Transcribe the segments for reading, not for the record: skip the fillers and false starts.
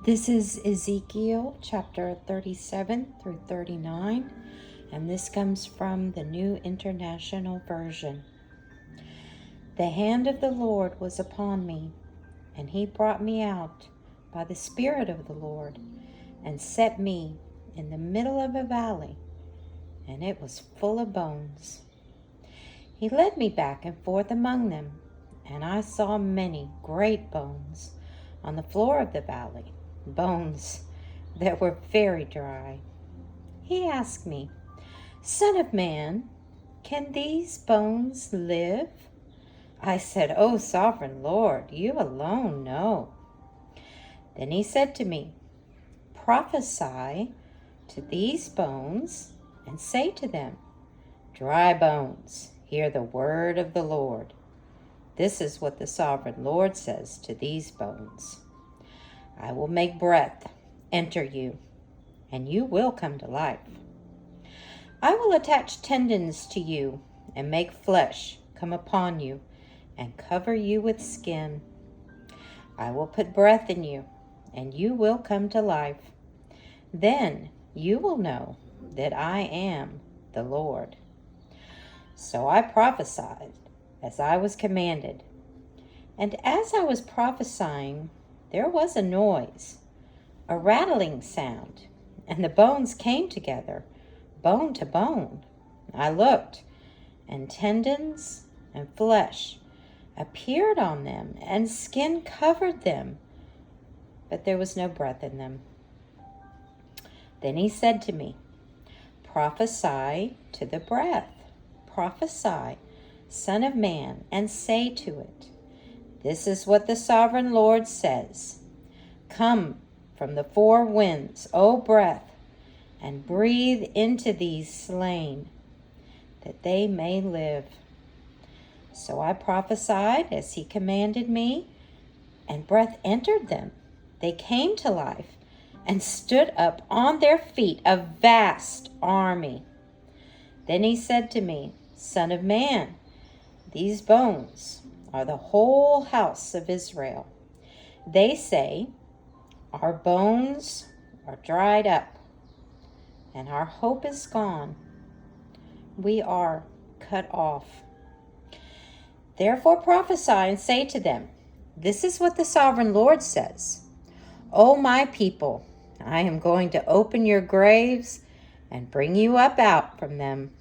This is Ezekiel Chapter 37 through 39, and this comes from the New International Version. The hand of the Lord was upon me, and he brought me out by the Spirit of the Lord, and set me in the middle of a valley, and it was full of bones. He led me back and forth among them, and I saw many great bones on the floor of the valley, bones that were very dry. He asked me, "Son of man, can these bones live?" I said, "O sovereign Lord, you alone know." Then he said to me, "Prophesy to these bones and say to them, 'Dry bones, hear the word of the Lord. This is what the sovereign Lord says to these bones. I will make breath enter you, and you will come to life. I will attach tendons to you and make flesh come upon you and cover you with skin. I will put breath in you, and you will come to life. Then you will know that I am the Lord." So I prophesied as I was commanded. And as I was prophesying, there was a noise, a rattling sound, and the bones came together, bone to bone. I looked, and tendons and flesh appeared on them, and skin covered them, but there was no breath in them. Then he said to me, "Prophesy to the breath. Prophesy, Son of man, and say to it, 'This is what the sovereign Lord says. Come from the four winds, O breath, and breathe into these slain, that they may live.' So I prophesied as he commanded me, and breath entered them. They came to life and stood up on their feet, a vast army. Then he said to me, 'Son of man, these bones are the whole house of Israel. They say, our bones are dried up, and our hope is gone. We are cut off. Therefore prophesy and say to them, this is what the sovereign Lord says. O my people, I am going to open your graves and bring you up out from them.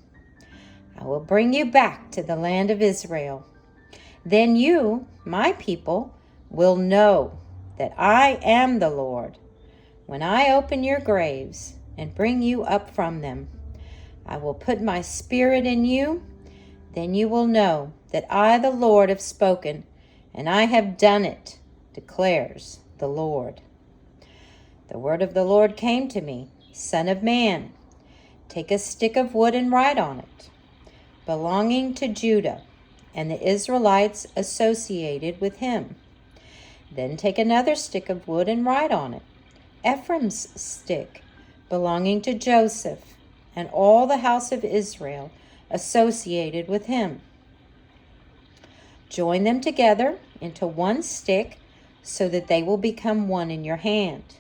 I will bring you back to the land of Israel. Then you, my people, will know that I am the Lord. When I open your graves and bring you up from them, I will put my spirit in you. Then you will know that I, the Lord, have spoken, and I have done it, declares the Lord." The word of the Lord came to me, "Son of man, take a stick of wood and write on it, belonging to Judah and the Israelites associated with him. Then take another stick of wood and write on it, Ephraim's stick, belonging to Joseph and all the house of Israel associated with him. Join them together into one stick so that they will become one in your hand.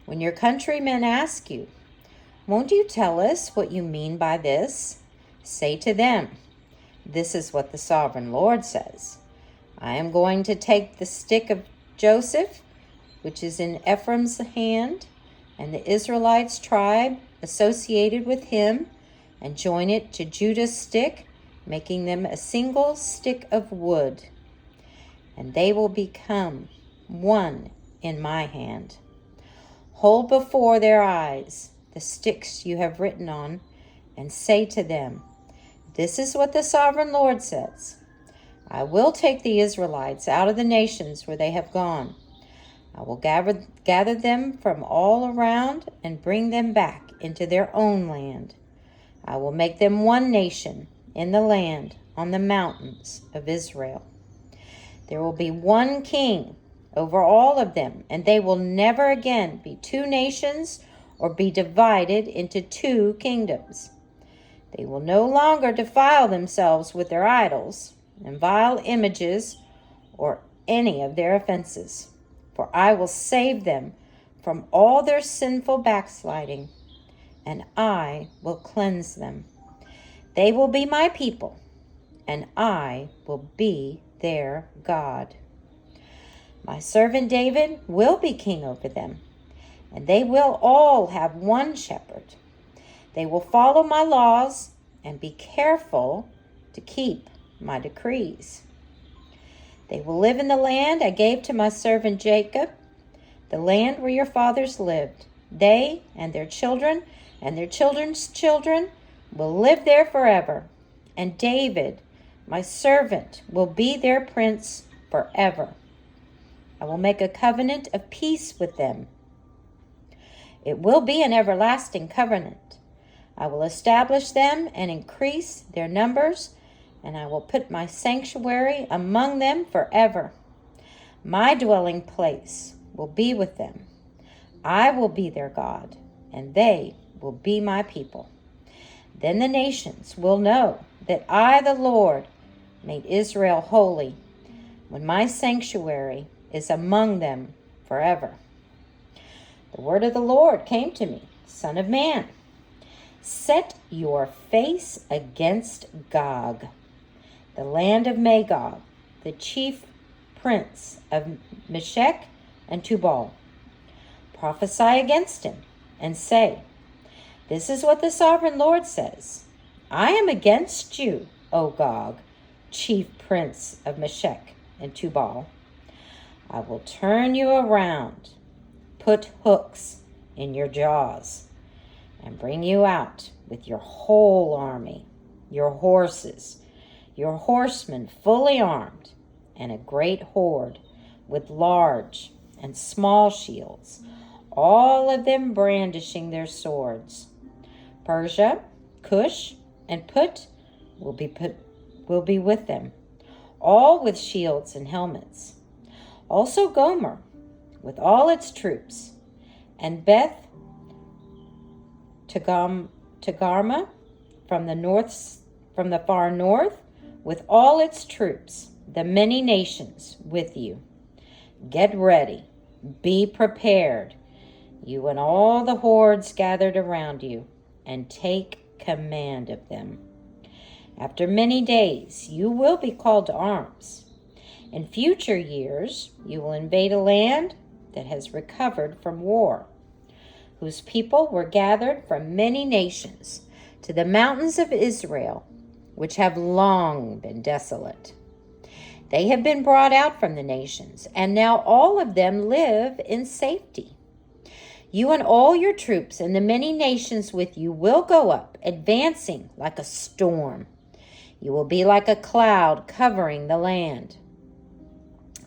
When your countrymen ask you, 'Won't you tell us what you mean by this?' say to them, 'This is what the sovereign Lord says. I am going to take the stick of Joseph, which is in Ephraim's hand, and the Israelites' tribe associated with him, and join it to Judah's stick, making them a single stick of wood. And they will become one in my hand. Hold before their eyes the sticks you have written on, and say to them, this is what the sovereign Lord says. I will take the Israelites out of the nations where they have gone. I will gather them from all around and bring them back into their own land. I will make them one nation in the land on the mountains of Israel. There will be one king over all of them, and they will never again be two nations or be divided into two kingdoms. They will no longer defile themselves with their idols and vile images or any of their offenses, for I will save them from all their sinful backsliding, and I will cleanse them. They will be my people, and I will be their God. My servant David will be king over them, and they will all have one shepherd. They will follow my laws and be careful to keep my decrees. They will live in the land I gave to my servant Jacob, the land where your fathers lived. They and their children and their children's children will live there forever. And David, my servant, will be their prince forever. I will make a covenant of peace with them. It will be an everlasting covenant. I will establish them and increase their numbers, and I will put my sanctuary among them forever. My dwelling place will be with them. I will be their God, and they will be my people. Then the nations will know that I, the Lord, made Israel holy, when my sanctuary is among them forever. The word of the Lord came to me, Son of man, set your face against Gog, the land of Magog, the chief prince of Meshech and Tubal. Prophesy against him and say, this is what the sovereign Lord says. I am against you, O Gog, chief prince of Meshech and Tubal. I will turn you around, put hooks in your jaws, and bring you out with your whole army, your horses, your horsemen fully armed, and a great horde with large and small shields, all of them brandishing their swords. Persia, Cush, and Put will be with them, all with shields and helmets. Also Gomer, with all its troops, and Beth Togarmah from the far north, with all its troops, the many nations with you. Get ready, be prepared, you and all the hordes gathered around you, and take command of them. After many days, you will be called to arms. In future years, you will invade a land that has recovered from war, whose people were gathered from many nations to the mountains of Israel, which have long been desolate. They have been brought out from the nations, and now all of them live in safety. You and all your troops and the many nations with you will go up, advancing like a storm. You will be like a cloud covering the land.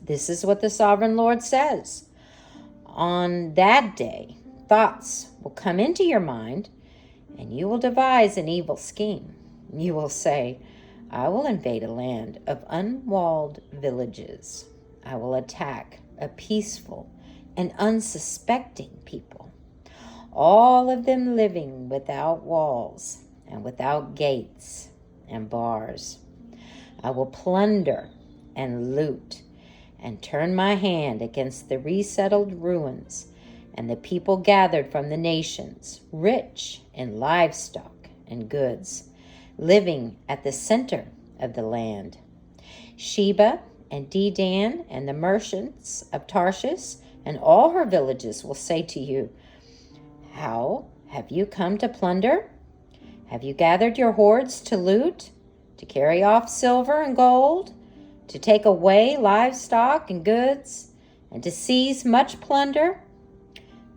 This is what the sovereign Lord says. On that day, thoughts will come into your mind, and you will devise an evil scheme. You will say, I will invade a land of unwalled villages. I will attack a peaceful and unsuspecting people, all of them living without walls and without gates and bars. I will plunder and loot and turn my hand against the resettled ruins and the people gathered from the nations, rich in livestock and goods, living at the center of the land. Sheba and Dedan and the merchants of Tarshish and all her villages will say to you, how have you come to plunder? Have you gathered your hordes to loot, to carry off silver and gold, to take away livestock and goods, and to seize much plunder?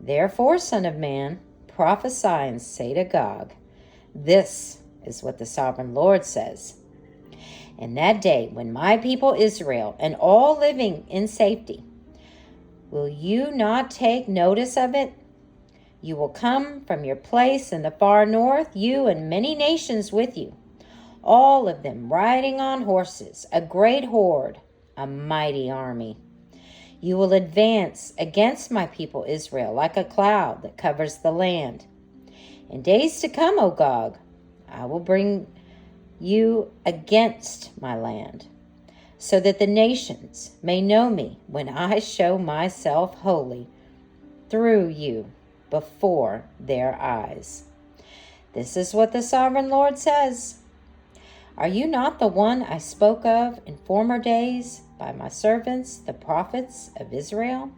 Therefore, Son of man, prophesy and say to Gog, this is what the sovereign Lord says. In that day, when my people Israel and all living in safety, will you not take notice of it? You will come from your place in the far north, you and many nations with you, all of them riding on horses, a great horde, a mighty army. You will advance against my people Israel like a cloud that covers the land. In days to come, O Gog, I will bring you against my land, so that the nations may know me when I show myself holy through you before their eyes. This is what the sovereign Lord says. Are you not the one I spoke of in former days by my servants, the prophets of Israel?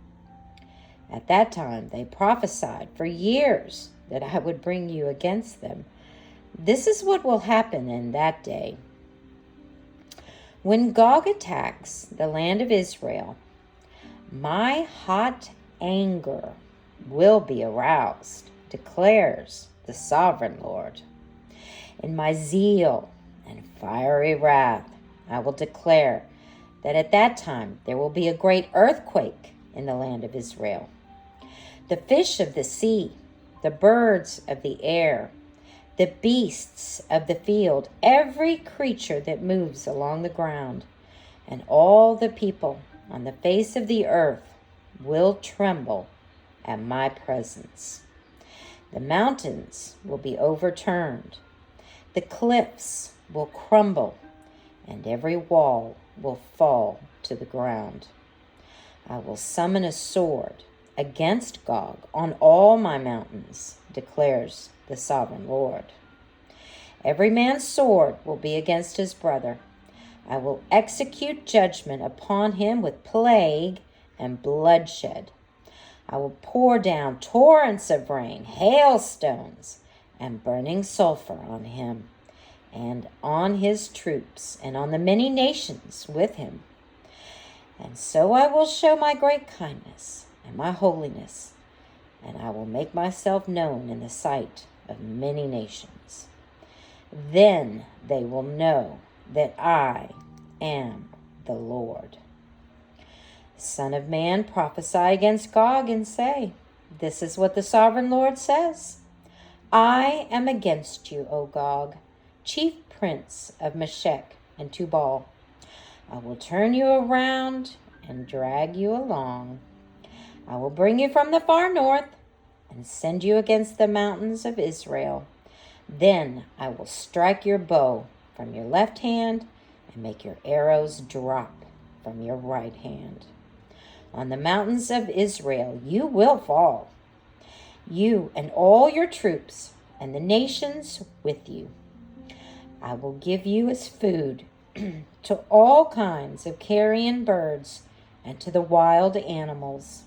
At that time they prophesied for years that I would bring you against them. This is what will happen in that day. When Gog attacks the land of Israel, my hot anger will be aroused, declares the sovereign Lord. In my zeal and fiery wrath, I will declare that at that time there will be a great earthquake in the land of Israel. The fish of the sea, the birds of the air, the beasts of the field, every creature that moves along the ground, and all the people on the face of the earth will tremble at my presence. The mountains will be overturned, the cliffs will crumble, and every wall will fall to the ground. I will summon a sword against Gog on all my mountains, declares the sovereign Lord. Every man's sword will be against his brother. I will execute judgment upon him with plague and bloodshed. I will pour down torrents of rain, hailstones, and burning sulfur on him, and on his troops, and on the many nations with him. And so I will show my great kindness and my holiness, and I will make myself known in the sight of many nations. Then they will know that I am the Lord. Son of man, prophesy against Gog and say, this is what the sovereign Lord says. I am against you, O Gog, chief prince of Meshech and Tubal. I will turn you around and drag you along. I will bring you from the far north and send you against the mountains of Israel. Then I will strike your bow from your left hand and make your arrows drop from your right hand. On the mountains of Israel you will fall, you and all your troops and the nations with you. I will give you as food to all kinds of carrion birds and to the wild animals.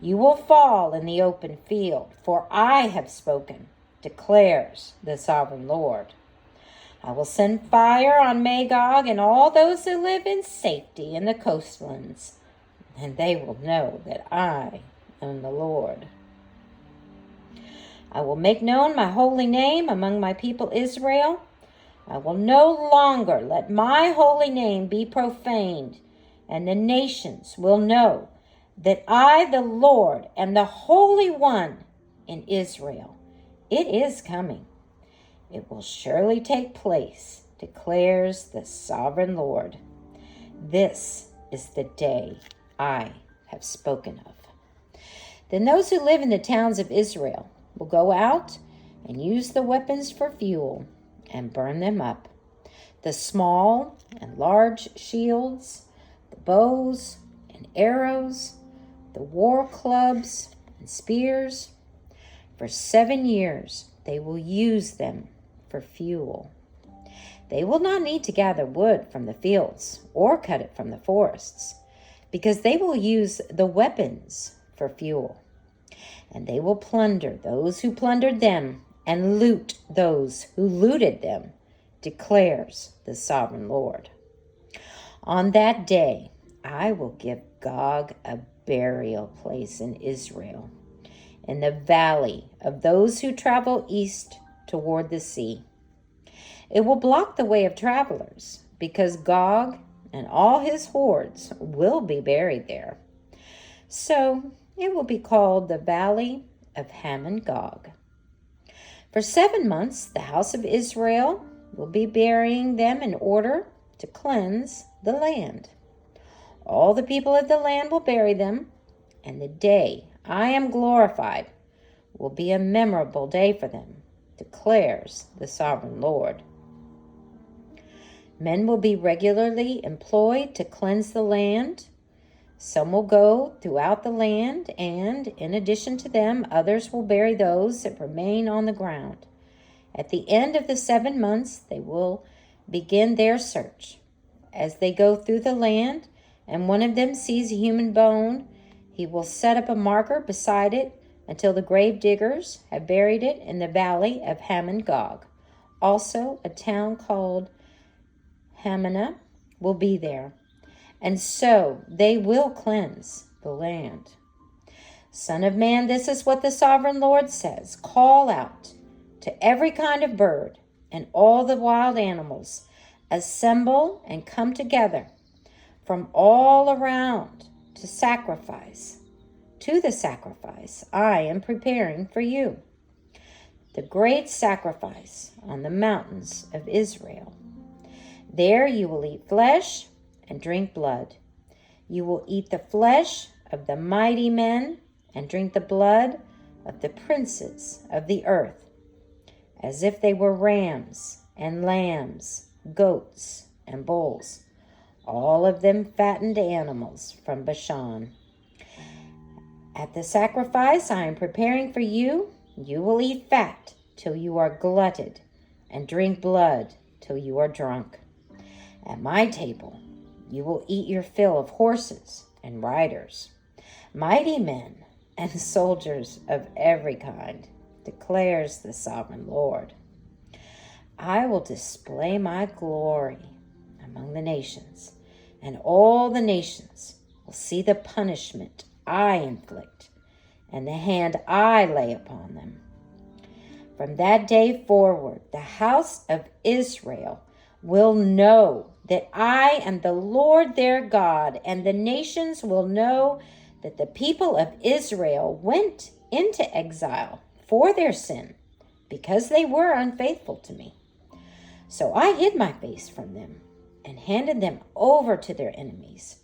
You will fall in the open field, for I have spoken, declares the sovereign Lord. I will send fire on Magog and all those who live in safety in the coastlands, and they will know that I am the Lord. I will make known my holy name among my people Israel. I will no longer let my holy name be profaned, and the nations will know that I, the Lord, am the Holy One in Israel. It is coming. It will surely take place, declares the sovereign Lord. This is the day I have spoken of. Then those who live in the towns of Israel will go out and use the weapons for fuel and burn them up. The small and large shields, the bows and arrows, the war clubs and spears. For 7 years they will use them for fuel. They will not need to gather wood from the fields or cut it from the forests, because they will use the weapons for fuel. And they will plunder those who plundered them and loot those who looted them, declares the sovereign Lord. On that day, I will give Gog a burial place in Israel, in the valley of those who travel east toward the sea. It will block the way of travelers, because Gog and all his hordes will be buried there. So it will be called the Valley of Hamon-Gog. For 7 months, the house of Israel will be burying them in order to cleanse the land. All the people of the land will bury them, and the day I am glorified will be a memorable day for them, declares the sovereign Lord. Men will be regularly employed to cleanse the land, Some will go throughout the land, and in addition to them, others will bury those that remain on the ground. At the end of the 7 months, they will begin their search. As they go through the land, and one of them sees a human bone, he will set up a marker beside it until the grave diggers have buried it in the valley of Hamon-Gog. Also, a town called Hamanah will be there, and so they will cleanse the land. Son of man, this is what the sovereign Lord says. Call out to every kind of bird and all the wild animals. Assemble and come together from all around to the sacrifice I am preparing for you. The great sacrifice on the mountains of Israel. There you will eat flesh and drink blood. You will eat the flesh of the mighty men and drink the blood of the princes of the earth, as if they were rams and lambs, goats and bulls, all of them fattened animals from Bashan. At the sacrifice I am preparing for you, you will eat fat till you are glutted, and drink blood till you are drunk. At my table you will eat your fill of horses and riders, mighty men and soldiers of every kind, declares the sovereign Lord. I will display my glory among the nations, and all the nations will see the punishment I inflict and the hand I lay upon them. From that day forward, the house of Israel will know that I am the Lord their God, and the nations will know that the people of Israel went into exile for their sin, because they were unfaithful to me. So I hid my face from them and handed them over to their enemies,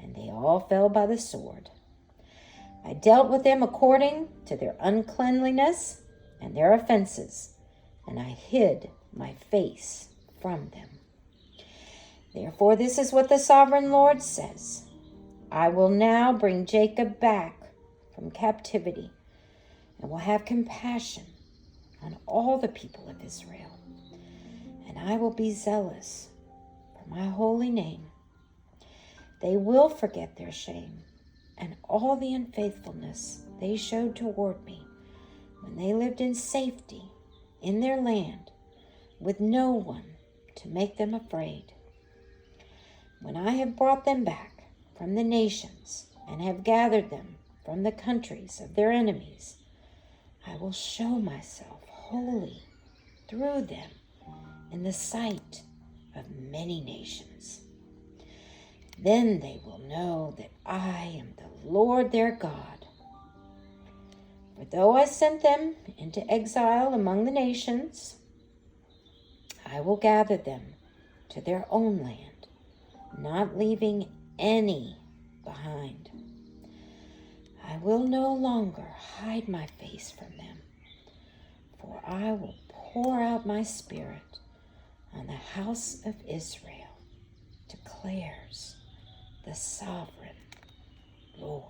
and they all fell by the sword. I dealt with them according to their uncleanliness and their offenses, and I hid my face from them. Therefore, this is what the sovereign Lord says. I will now bring Jacob back from captivity and will have compassion on all the people of Israel. And I will be zealous for my holy name. They will forget their shame and all the unfaithfulness they showed toward me when they lived in safety in their land with no one to make them afraid. When I have brought them back from the nations and have gathered them from the countries of their enemies, I will show myself holy through them in the sight of many nations. Then they will know that I am the Lord their God. For though I sent them into exile among the nations, I will gather them to their own land, not leaving any behind. I will no longer hide my face from them, for I will pour out my spirit on the house of Israel, declares the sovereign Lord.